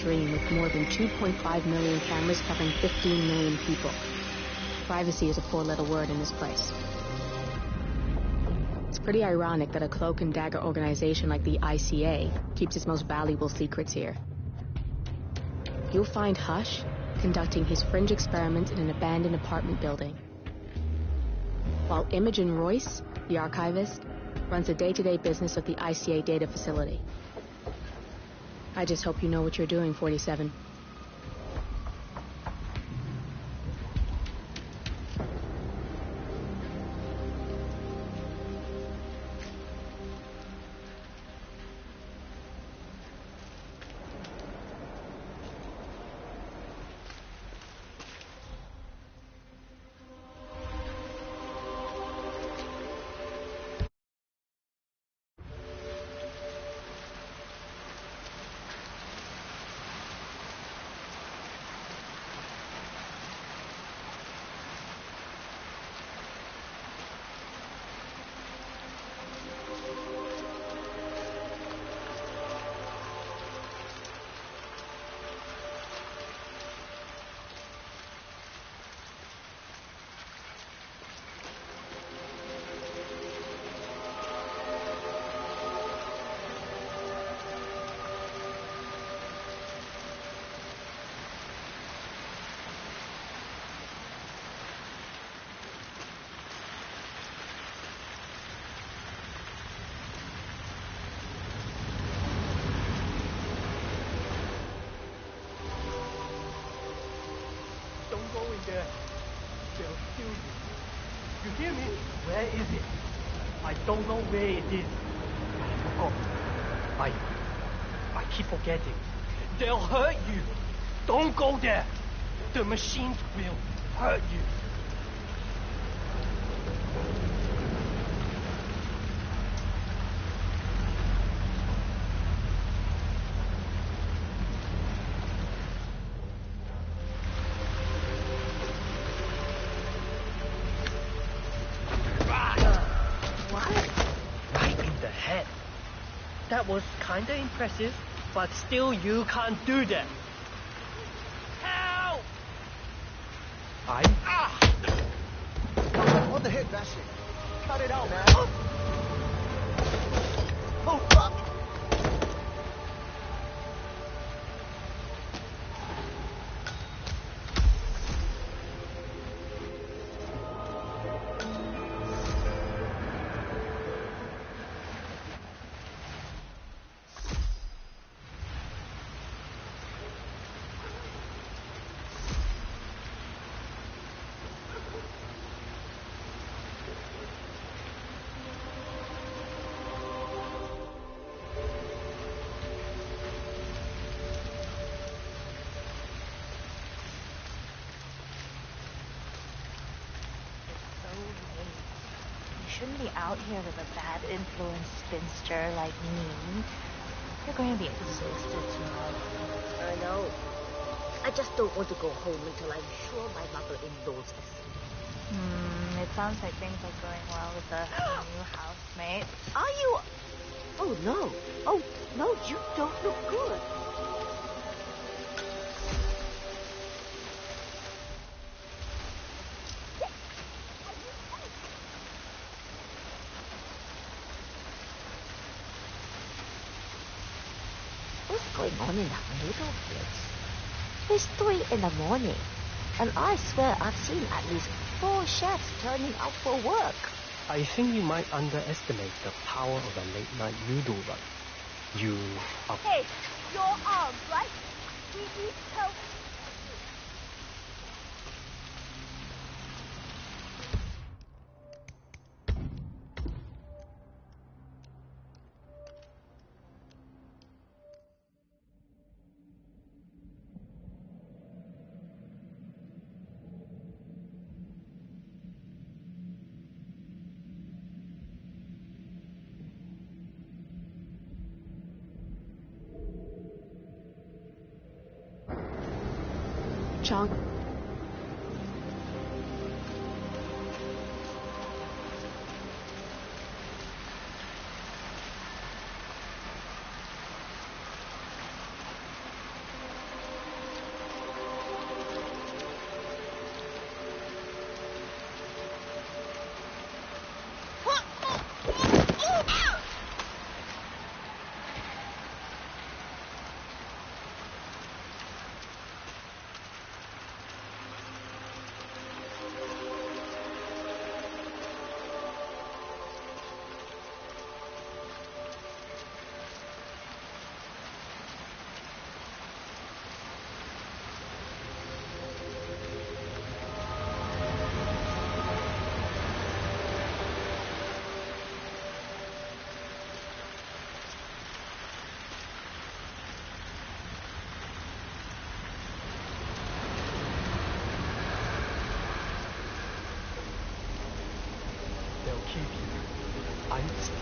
dream with more than 2.5 million cameras covering 15 million people. Privacy is a poor little word in this place. It's pretty ironic that a cloak and dagger organization like the ICA keeps its most valuable secrets here. You'll find Hush conducting his fringe experiments in an abandoned apartment building, while Imogen Royce, the archivist, runs the day-to-day business of the ICA data facility. I just hope you know what you're doing, 47. Don't go in there. They'll kill you. You hear me? Where is it? I don't know where it is. I forgot. I keep forgetting. They'll hurt you. Don't go there. The machines will hurt you. That was kinda impressive, but still you can't do that. Help! What the heck, Nasty? Cut it out, man. Oh, fuck! Shouldn't be out here with a bad influence spinster like me. You're going to be exhausted tomorrow. I know. I just don't want to go home until I'm sure my mother-in-law's asleep. It sounds like things are going well with the new housemate. Are you? Oh, no. Oh, no, you don't look good. What's going on in that little place? It's 3 in the morning, and I swear I've seen at least 4 chefs turning up for work. I think you might underestimate the power of a late-night noodle run. You are... Hey, your arm, right? We need help. Chong.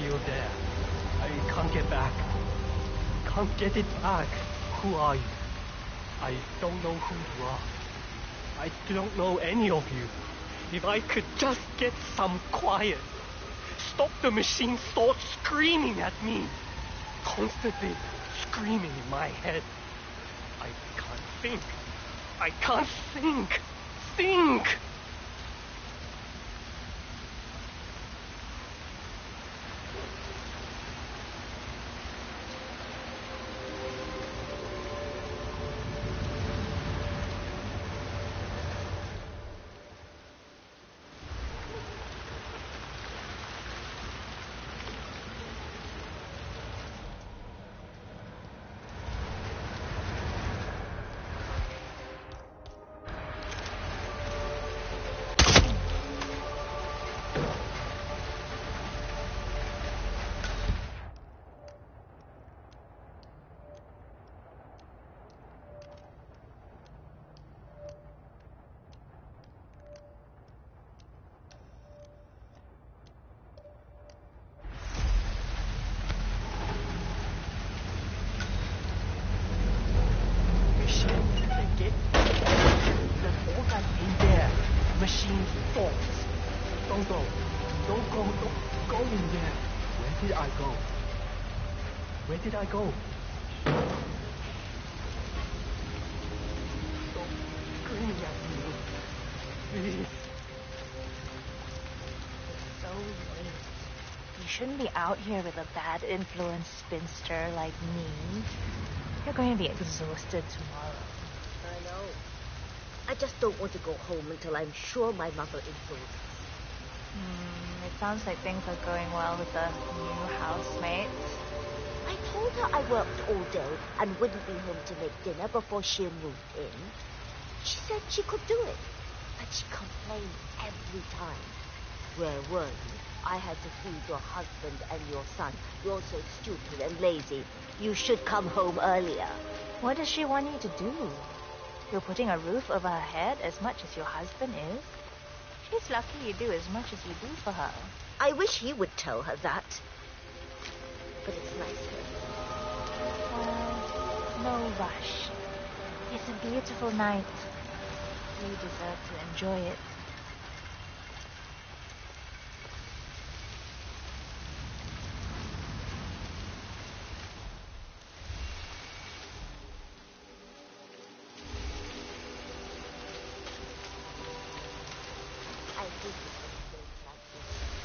still there. I can't get back. Can't get it back. Who are you? I don't know who you are. I don't know any of you. If I could just get some quiet. Stop the machine's thoughts screaming at me. Constantly screaming in my head. I can't think. I can't think. Think! Machine's thoughts. Don't go. Don't go. Don't go in there. Where did I go? Where did I go? Stop screaming at me. Please. It's so late. You shouldn't be out here with a bad influence spinster like me. You're going to be exhausted tomorrow. I know. I just don't want to go home until I'm sure my mother influences. It sounds like things are going well with the new housemates. I told her I worked all day and wouldn't be home to make dinner before she moved in. She said she could do it, but she complained every time. Where were you? I had to feed your husband and your son. You're so stupid and lazy. You should come home earlier. What does she want you to do? You're putting a roof over her head as much as your husband is? She's lucky you do as much as you do for her. I wish he would tell her that. But it's nicer. Well, no rush. It's a beautiful night. You deserve to enjoy it.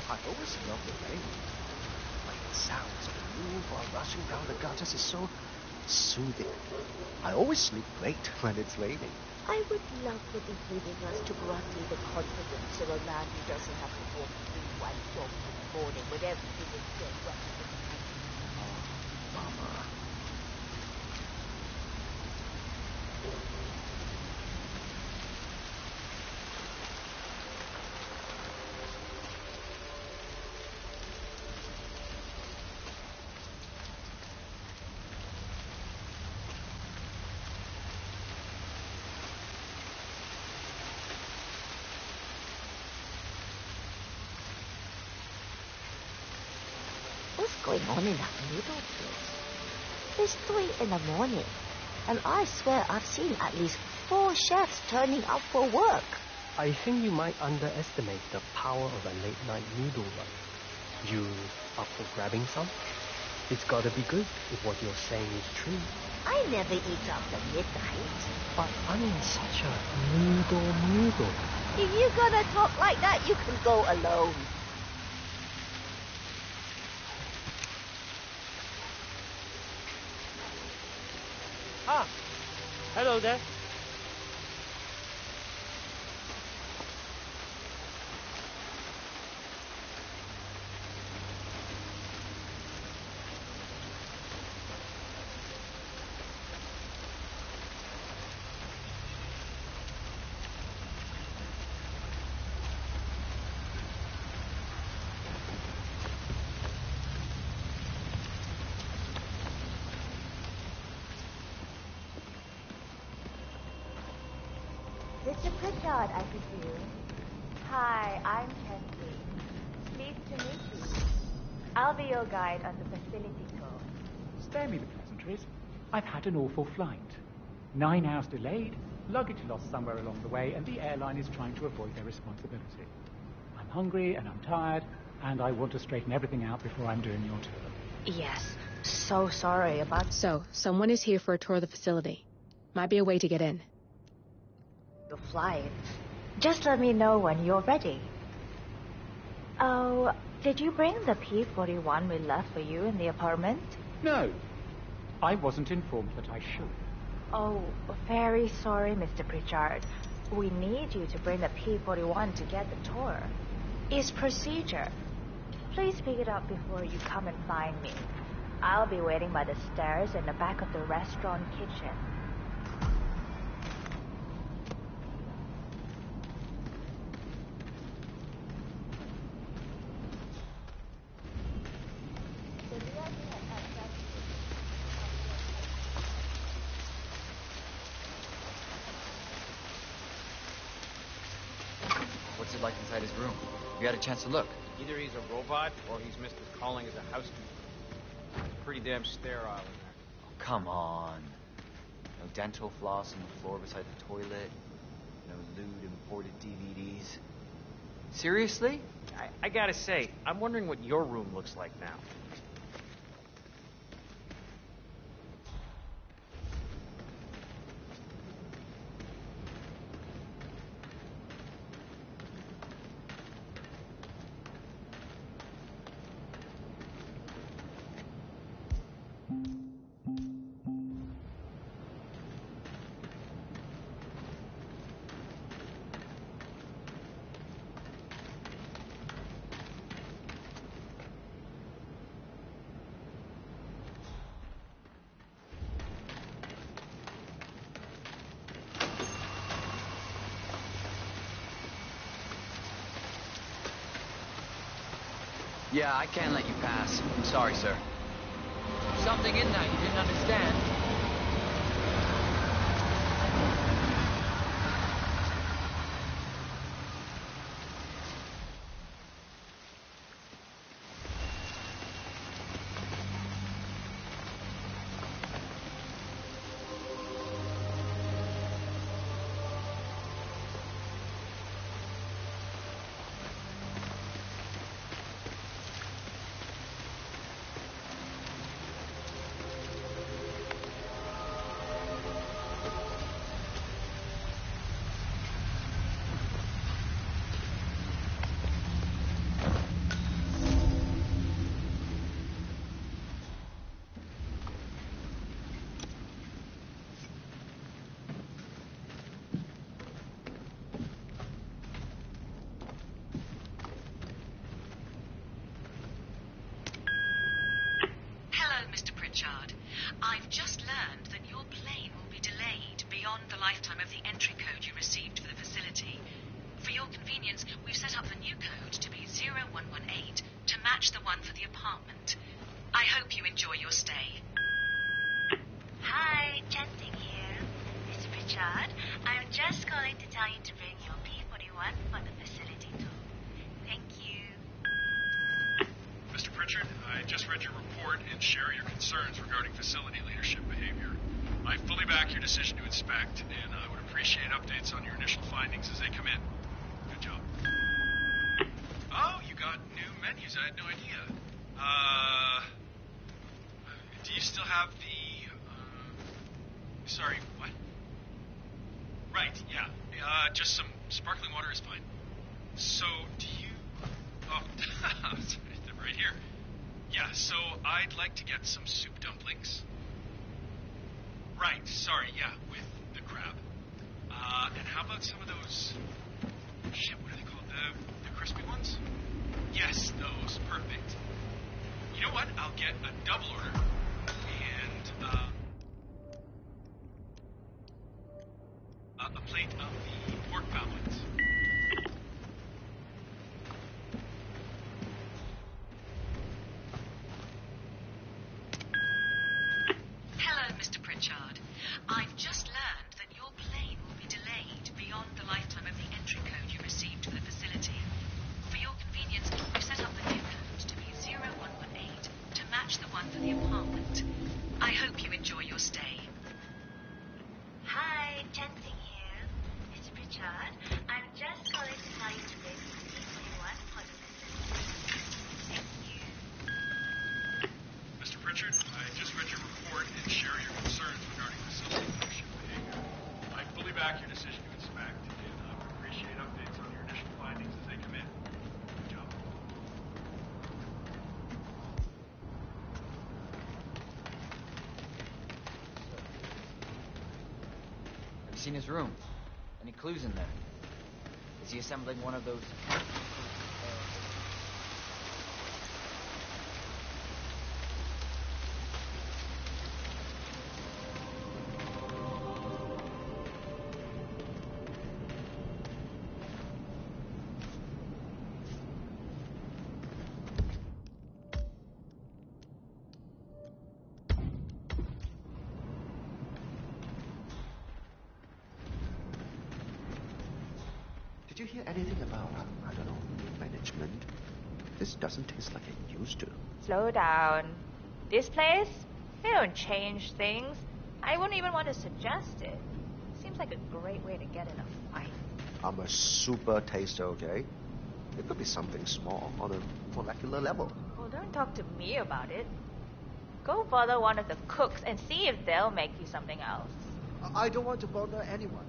I always love the rain. Like the sounds of the river rushing down the gutters is so soothing. I always sleep great when it's raining. I would love for the giving us to grant me the confidence of a man who doesn't have to walk through white dog in the morning when everything is dead wet. Mama. What's going on in that noodle place? It's 3 a.m, and I swear I've seen at least 4 chefs turning up for work. I think you might underestimate the power of a late-night noodle run. You up for grabbing some? It's gotta be good if what you're saying is true. I never eat after midnight. But I'm in such a noodle. If you're gonna talk like that, you can go alone. Ah! Hello there. Mr. Pritchard, I presume. Hi, I'm Chongqing. Pleased to meet you. I'll be your guide on the facility tour. Spare me the pleasantries. I've had an awful flight. 9 hours delayed, luggage lost somewhere along the way, and the airline is trying to avoid their responsibility. I'm hungry and I'm tired, and I want to straighten everything out before I'm doing your tour. Yes, so sorry about So, someone is here for a tour of the facility. Might be a way to get in. your flight. Just let me know when you're ready. Oh, did you bring the P-41 we left for you in the apartment? No, I wasn't informed that I should. Oh, very sorry, Mr. Pritchard. We need you to bring the P-41 to get the tour. It's procedure. Please pick it up before you come and find me. I'll be waiting by the stairs in the back of the restaurant kitchen. What's it like inside his room? Have you had a chance to look? Either he's a robot or he's Mr. Calling as a housekeeper. Pretty damn sterile in there. Oh, come on. No dental floss on the floor beside the toilet. No lewd imported DVDs. Seriously? I gotta say, I'm wondering what your room looks like now. Yeah, I can't let you pass. I'm sorry, sir. Something in that you didn't understand. I've just learned that your plane will be delayed beyond the lifetime of the entry code you received for the facility. For your convenience, we've set up the new code to be 0118 to match the one for the apartment. I hope you enjoy your stay. Hi, Chongqing here. Mr. Pritchard, I'm just calling to tell you to bring your P-41 for the facility tour. Thank you. Mr. Pritchard, I just read your report and share your concerns regarding facility leadership behavior. I fully back your decision to inspect, and I would appreciate updates on your initial findings as they come in. Good job. Oh, you got new menus. I had no idea. Do you still have the... Sorry, what? Right, yeah. Just some sparkling water is fine. So, do you... Oh, they're right here. Yeah, so I'd like to get some soup dumplings. Right, sorry, yeah, with the crab. And how about some of those... Shit, what are they called? The crispy ones? Yes, those. Perfect. You know what? I'll get a double order. And, a plate of the pork balance. Hello, Mr. Pritchard. I've just learned that your plane will be delayed beyond the lifetime of the entry code you received for the facility. For your convenience, we've set up the new code to be 0118 Pritchard. I'm just calling to tell you to bring the people you want for the facility. Thank you. Mr. Pritchard, I just read your report and share your concerns regarding facility leadership behavior. I fully back your decision to inspect and would appreciate updates on your initial findings as they come in. Good job. Have you seen his room? Any clues in there? Is he assembling one of those... Did you hear anything about, I don't know, management? This doesn't taste like it used to. Slow down. This place? They don't change things. I wouldn't even want to suggest it. Seems like a great way to get in a fight. I'm a super taster, okay? It could be something small on a molecular level. Well, don't talk to me about it. Go bother one of the cooks and see if they'll make you something else. I don't want to bother anyone.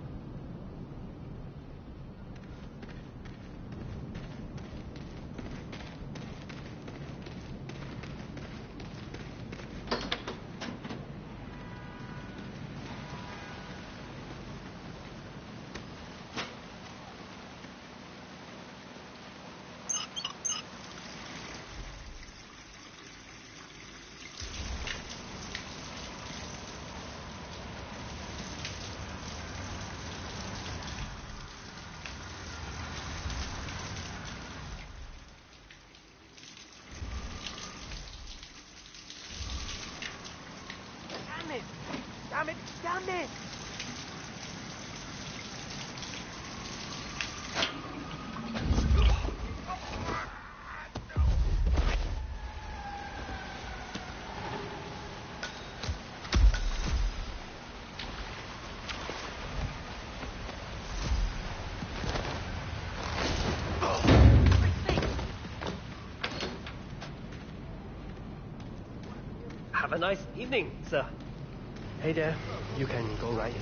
Damn it! Have a nice evening, sir. Hey there, you can go right in.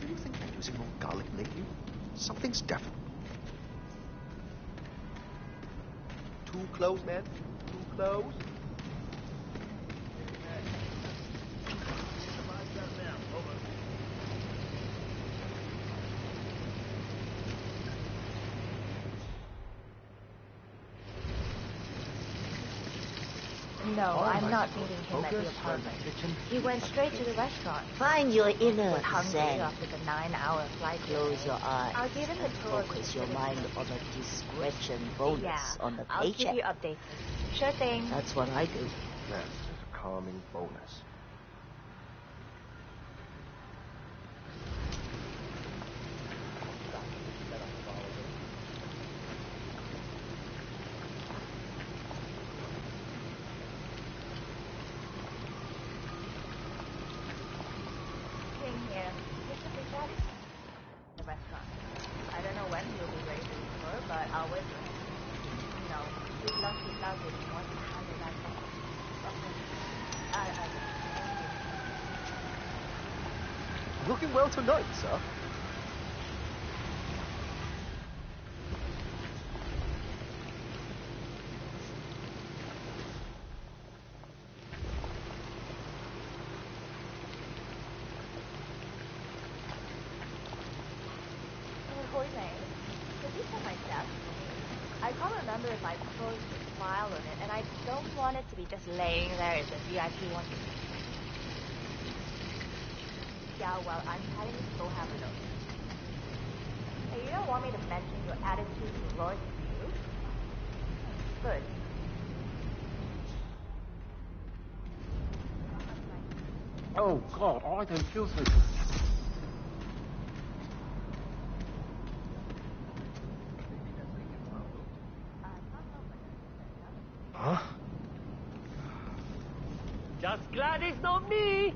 Do you think they're using more garlic lately? Something's different. Too close, man. Too close. No, I'm not meeting him at the apartment. He went straight to the restaurant. Find your inner Was hungry zen. after the 9-hour flight. Close your eyes. I'll give him the tour. Focus your mind on the discretion bonus Yeah, on the I'll keep paycheck. you updated. Sure thing. That's what I do. That's just a calming bonus. King here. Mr. Pritchard? The restaurant. I don't know when he'll be ready to tour, but I'll wait for him. You know, he loves it if he wants to handle that thing. Okay. Thank you. Looking well tonight, sir. Could you tell my desk? I can't remember if I closed the file on it, and I don't want it to be just laying there as a VIP one. Yeah, well, I'm telling you to go have a look. Hey, you don't want me to mention your attitude towards you? Good. Oh, God, I don't feel so good. Huh? Just glad it's not me.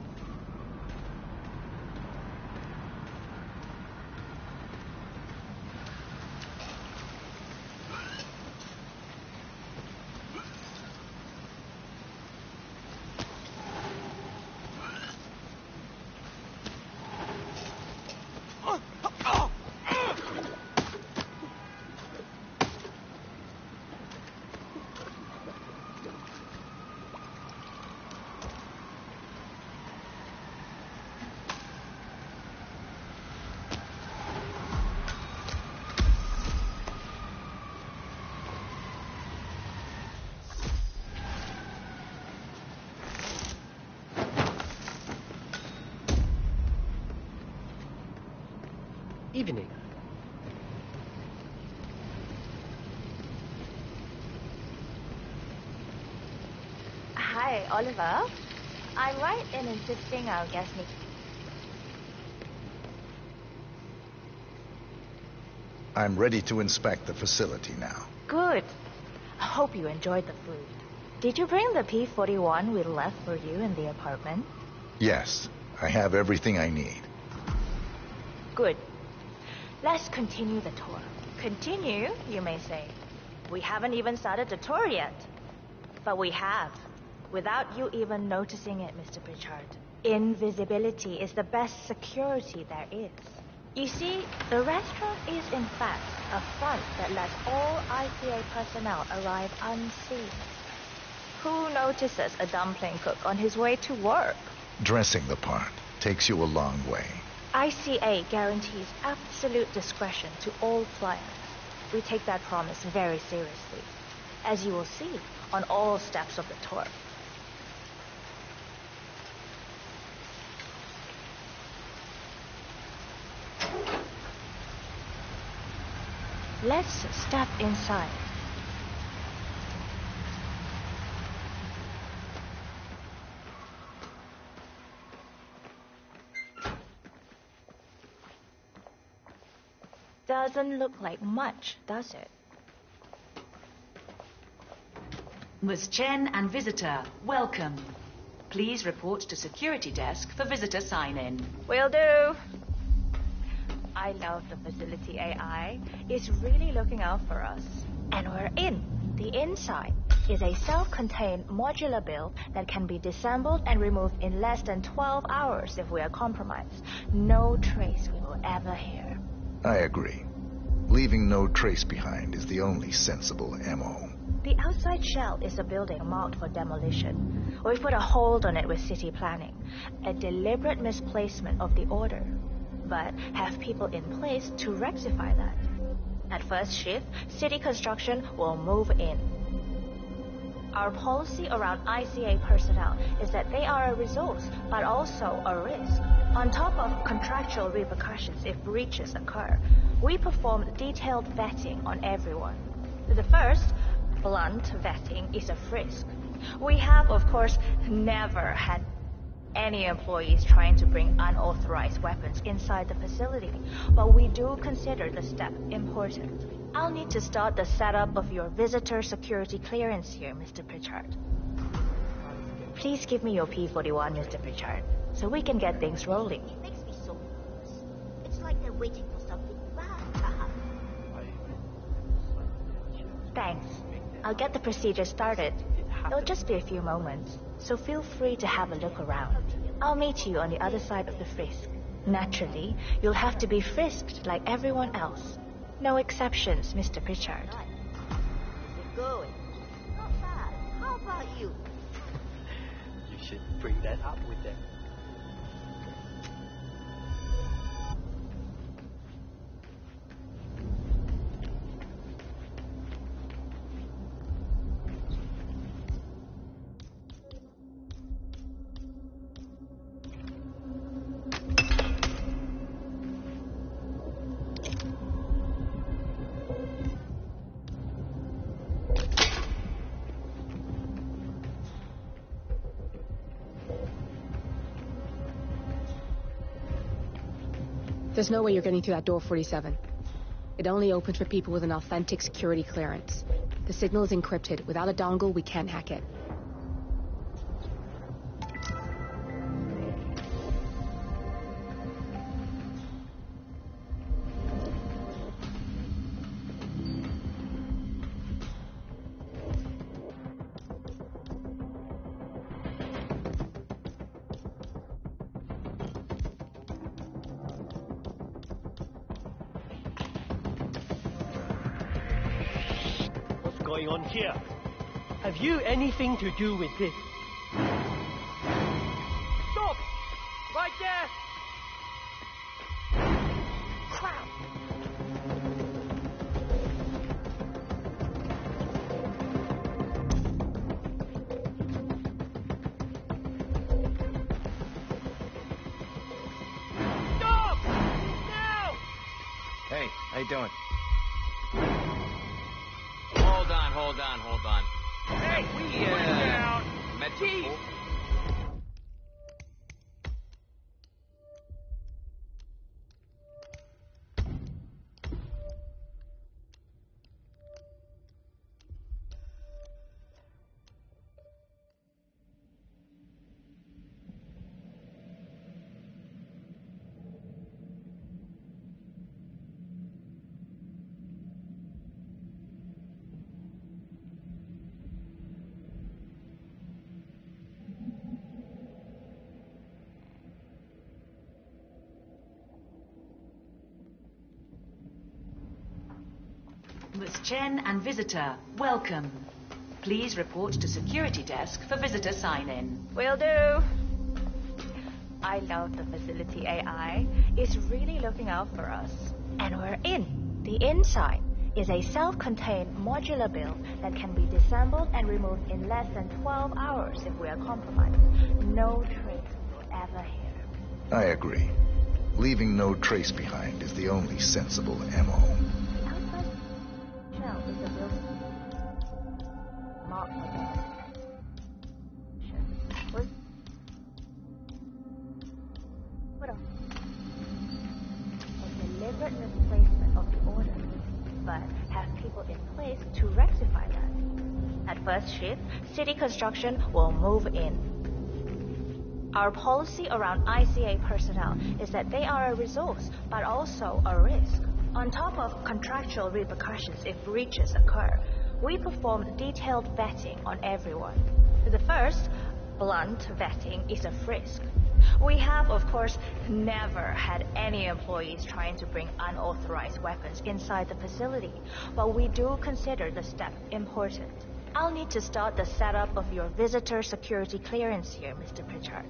Evening. Hi, Oliver. I'm right in insisting our guest meet. I'm ready to inspect the facility now. Good. I hope you enjoyed the food. Did you bring the P-41 we left for you in the apartment? Yes, I have everything I need. Good. Let's continue the tour. Continue, you may say. We haven't even started the tour yet. But we have, without you even noticing it, Mr. Pritchard. Invisibility is the best security there is. You see, the restaurant is in fact a front that lets all ICA personnel arrive unseen. Who notices a dumpling cook on his way to work? Dressing the part takes you a long way. ICA guarantees absolute discretion to all clients. We take that promise very seriously, as you will see on all steps of the tour. Let's step inside. Doesn't look like much, does it? Ms. Chen and visitor, welcome. Please report to security desk for visitor sign-in. Will do. I love the facility AI. It's really looking out for us. And we're in. The inside is a self-contained modular build that can be disassembled and removed in less than 12 hours if we are compromised. No trace we will ever hear. I agree. Leaving no trace behind is the only sensible MO. The outside shell is a building marked for demolition. We've put a hold on it with city planning. A deliberate misplacement of the order. But have people in place to rectify that. At first shift, city construction will move in. Our policy around ICA personnel is that they are a resource, but also a risk. On top of contractual repercussions if breaches occur, we perform detailed vetting on everyone. The first, blunt vetting, is a frisk. We have, of course, never had any employees trying to bring unauthorized weapons inside the facility, but we do consider the step important. I'll need to start the setup of your visitor security clearance here, Mr. Pritchard. Please give me your P-41, Mr. Pritchard, so we can get things rolling. It makes me so nervous. It's like they're waiting for something bad to happen. Thanks. I'll get the procedure started. It'll just be a few moments, so feel free to have a look around. I'll meet you on the other side of the frisk. Naturally, you'll have to be frisked like everyone else. No exceptions, Mr. Pritchard. Right. Is it going? Not bad. How about you? You should bring that up with them. There's no way you're getting through that door 47. It only opens for people with an authentic security clearance. The signal is encrypted. Without a dongle, we can't hack it. going on here? Have you anything to do with this? Stop! Right there! Crap! Stop! Now! Hey, how you doing? Hold on. Hey! We, down! met Jeez. before. Miss Chen and visitor, welcome. Please report to security desk for visitor sign-in. Will do. I love the facility AI. It's really looking out for us. And we're in. The inside is a self-contained modular build that can be disassembled and removed in less than 12 hours if we are compromised. No trace will ever hear. I agree. Leaving no trace behind is the only sensible MO. Shell is a building. Mark for that. What else? A deliberate misplacement of the order, but have people in place to rectify that. At first shift, city construction will move in. Our policy around ICA personnel is that they are a resource, but also a risk. On top of contractual repercussions if breaches occur, we perform detailed vetting on everyone. The first, blunt vetting, is a frisk. We have, of course, never had any employees trying to bring unauthorized weapons inside the facility, but we do consider the step important. I'll need to start the setup of your visitor security clearance here, Mr. Pritchard.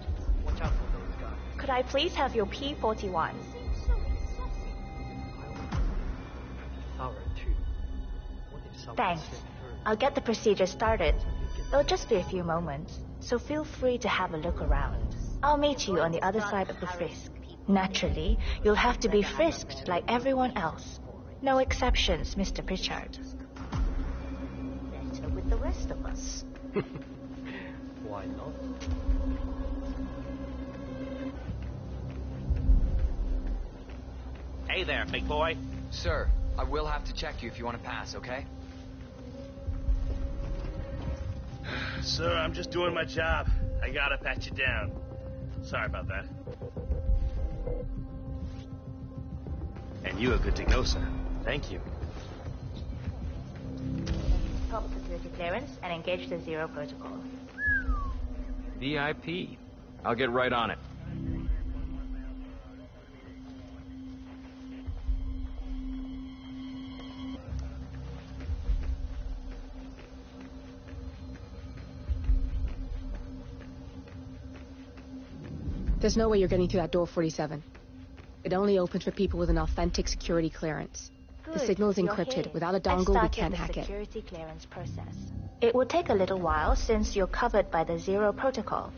Watch out for those guys. Could I please have your P-41? Thorough, too. What if someone Thanks. slipped through? I'll get the procedure started. It'll just be a few moments, so feel free to have a look around. I'll meet you on the other side of the frisk. Naturally, you'll have to be frisked like everyone else. No exceptions, Mr. Pritchard. Better with the rest of us. Why not? Hey there, big boy. Sir, I will have to check you if you want to pass, okay? Sir, I'm just doing my job. I gotta pat you down. Sorry about that. And you are good to go, sir. Thank you. Top security clearance and engage the Zero protocol. VIP. I'll get right on it. There's no way you're getting through that door 47. It only opens for people with an authentic security clearance. Good. The signal is You're encrypted. here. Without a Let's dongle, we start can't with hack the it. security clearance process. It will take a little while since you're covered by the Zero protocol.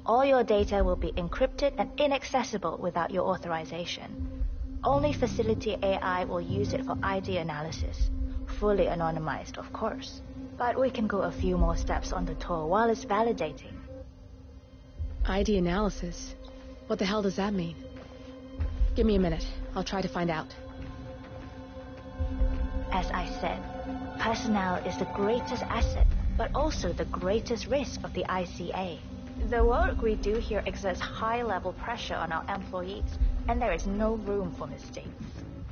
All your data will be encrypted and inaccessible without your authorization. Only facility AI will use it for ID analysis. Fully anonymized, of course. But we can go a few more steps on the tour while it's validating. ID analysis? What the hell does that mean? Give me a minute. I'll try to find out. As I said, personnel is the greatest asset, but also the greatest risk of the ICA. The work we do here exerts high-level pressure on our employees, and there is no room for mistakes.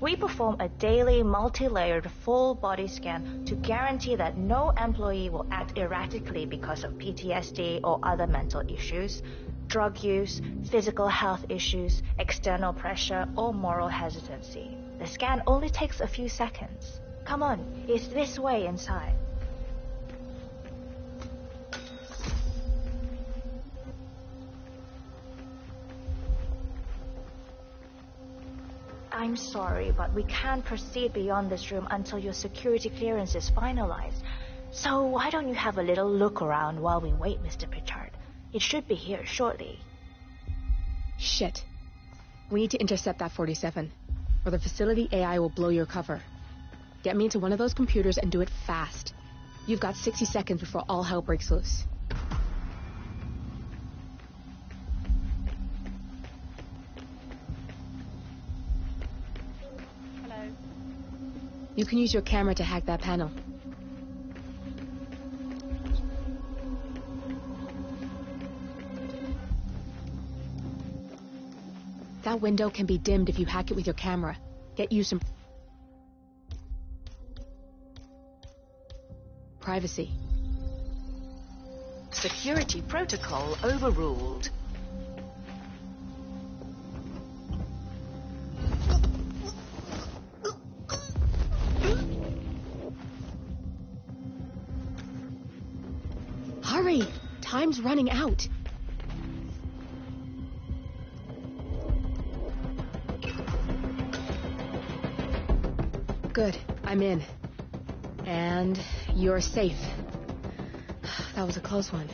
We perform a daily, multi-layered, full-body scan to guarantee that no employee will act erratically because of PTSD or other mental issues, drug use, physical health issues, external pressure, or moral hesitancy. The scan only takes a few seconds. Come on, it's this way inside. I'm sorry, but we can't proceed beyond this room until your security clearance is finalized. So why don't you have a little look around while we wait, Mr. Pritchard? It should be here shortly. Shit. We need to intercept that 47, or the facility AI will blow your cover. Get me into one of those computers and do it fast. You've got 60 seconds before all hell breaks loose. Hello. You can use your camera to hack that panel. That window can be dimmed if you hack it with your camera. Get you some privacy. Security protocol overruled. Hurry! Time's running out. Good. I'm in. And you're safe. That was a close one.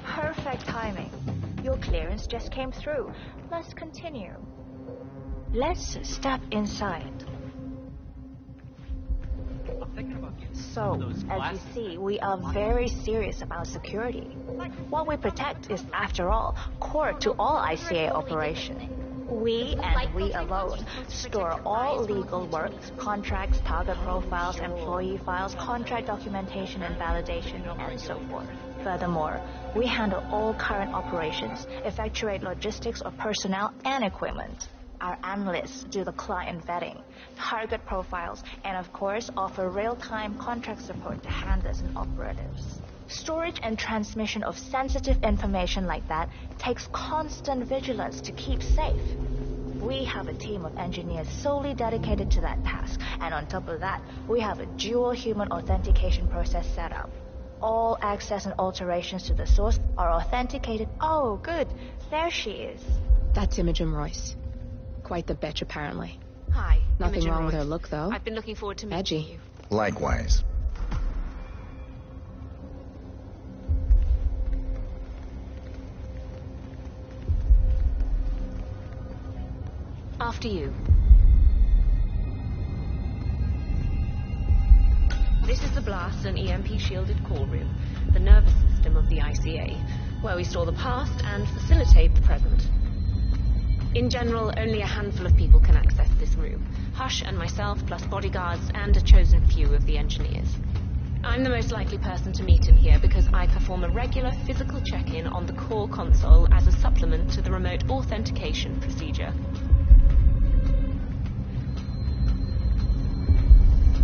Perfect timing. Your clearance just came through. Let's continue. Let's step inside. So, as you see, we are very serious about security. What we protect is, after all, core to all ICA operation. We, and we alone, store all legal works, contracts, target profiles, employee files, contract documentation and validation, and so forth. Furthermore, we handle all current operations, effectuate logistics of personnel and equipment. Our analysts do the client vetting, target profiles, and of course offer real-time contract support to handlers and operatives. Storage and transmission of sensitive information like that takes constant vigilance to keep safe. We have a team of engineers solely dedicated to that task, and on top of that, we have a dual human authentication process set up. All access and alterations to the source are authenticated. Oh, good. There she is. That's Imogen Royce. Quite the bitch, apparently. Hi. Nothing Imogen wrong with Royce. her look, though. I've been looking forward to meeting Edgy. you. Likewise. After you. This is the blast and EMP shielded call room, the nervous system of the ICA, where we store the past and facilitate the present. In general, only a handful of people can access this room. Hush and myself, plus bodyguards and a chosen few of the engineers. I'm the most likely person to meet in here because I perform a regular physical check-in on the core console as a supplement to the remote authentication procedure.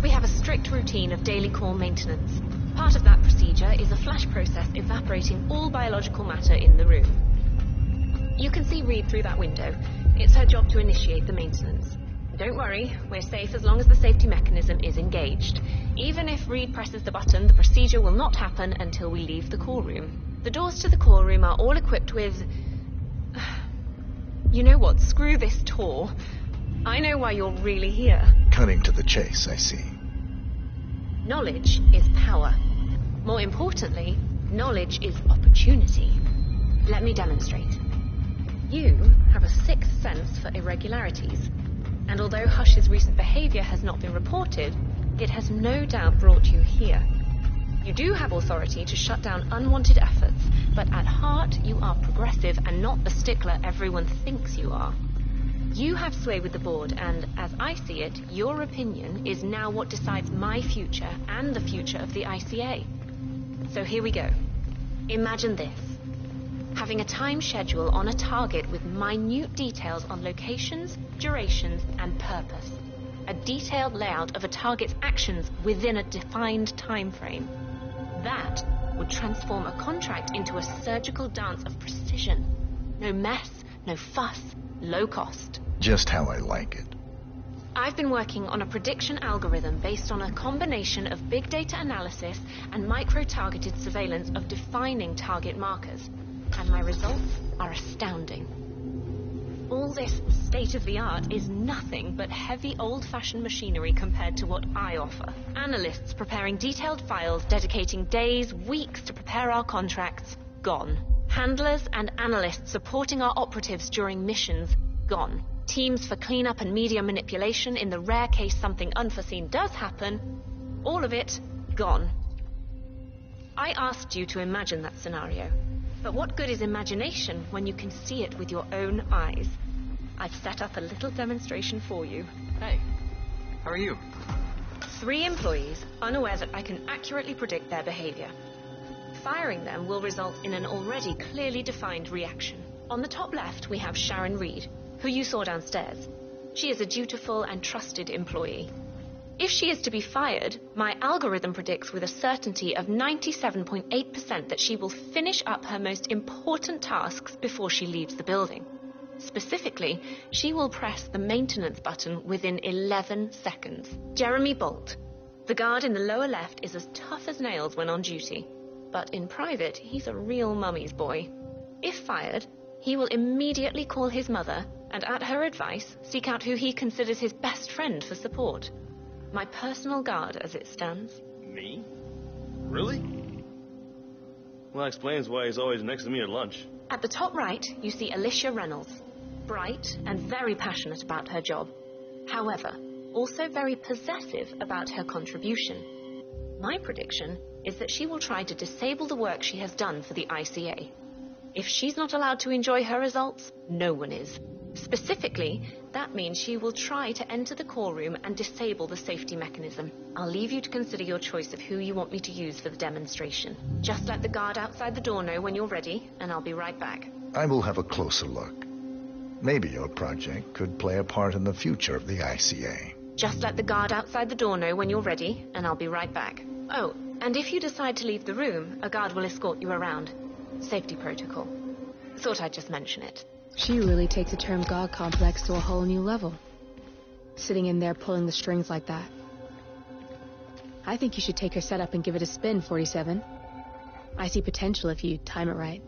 We have a strict routine of daily core maintenance. Part of that procedure is a flash process evaporating all biological matter in the room. You can see Reed through that window. It's her job to initiate the maintenance. Don't worry, we're safe as long as the safety mechanism is engaged. Even if Reed presses the button, the procedure will not happen until we leave the core room. The doors to the core room are all equipped with... You know what? Screw this tour. I know why you're really here. Cutting to the chase, I see. Knowledge is power. More importantly, knowledge is opportunity. Let me demonstrate. You have a sixth sense for irregularities, and although Hush's recent behavior has not been reported, it has no doubt brought you here. You do have authority to shut down unwanted efforts, but at heart you are progressive and not the stickler everyone thinks you are. You have sway with the board, and as I see it, your opinion is now what decides my future and the future of the ICA. So here we go. Imagine this. Having a time schedule on a target with minute details on locations, durations, and purpose. A detailed layout of a target's actions within a defined time frame. That would transform a contract into a surgical dance of precision. No mess, no fuss, low cost. Just how I like it. I've been working on a prediction algorithm based on a combination of big data analysis and micro-targeted surveillance of defining target markers. And my results are astounding. All this state-of-the-art is nothing but heavy old-fashioned machinery compared to what I offer. Analysts preparing detailed files, dedicating days, weeks to prepare our contracts, gone. Handlers and analysts supporting our operatives during missions, gone. Teams for cleanup and media manipulation in the rare case something unforeseen does happen, all of it, gone. I asked you to imagine that scenario. But what good is imagination when you can see it with your own eyes? I've set up a little demonstration for you. Hey, how are you? 3 employees, unaware that I can accurately predict their behavior. Firing them will result in an already clearly defined reaction. On the top left, we have Sharon Reed, who you saw downstairs. She is a dutiful and trusted employee. If she is to be fired, my algorithm predicts with a certainty of 97.8% that she will finish up her most important tasks before she leaves the building. Specifically, she will press the maintenance button within 11 seconds. Jeremy Bolt, the guard in the lower left, is as tough as nails when on duty. But in private, he's a real mummy's boy. If fired, he will immediately call his mother and, at her advice, seek out who he considers his best friend for support. My personal guard, as it stands. Me? Really? Well, that explains why he's always next to me at lunch. At the top right, you see Alicia Reynolds. Bright and very passionate about her job. However, also very possessive about her contribution. My prediction is that she will try to disable the work she has done for the ICA. If she's not allowed to enjoy her results, no one is. Specifically, that means she will try to enter the core room and disable the safety mechanism. I'll leave you to consider your choice of who you want me to use for the demonstration. Just let the guard outside the door know when you're ready, and I'll be right back. I will have a closer look. Maybe your project could play a part in the future of the ICA. Just let the guard outside the door know when you're ready, and I'll be right back. Oh, and if you decide to leave the room, a guard will escort you around. Safety protocol. Thought I'd just mention it. She really takes the term God complex to a whole new level. Sitting in there pulling the strings like that. I think you should take her setup and give it a spin, 47. I see potential if you time it right.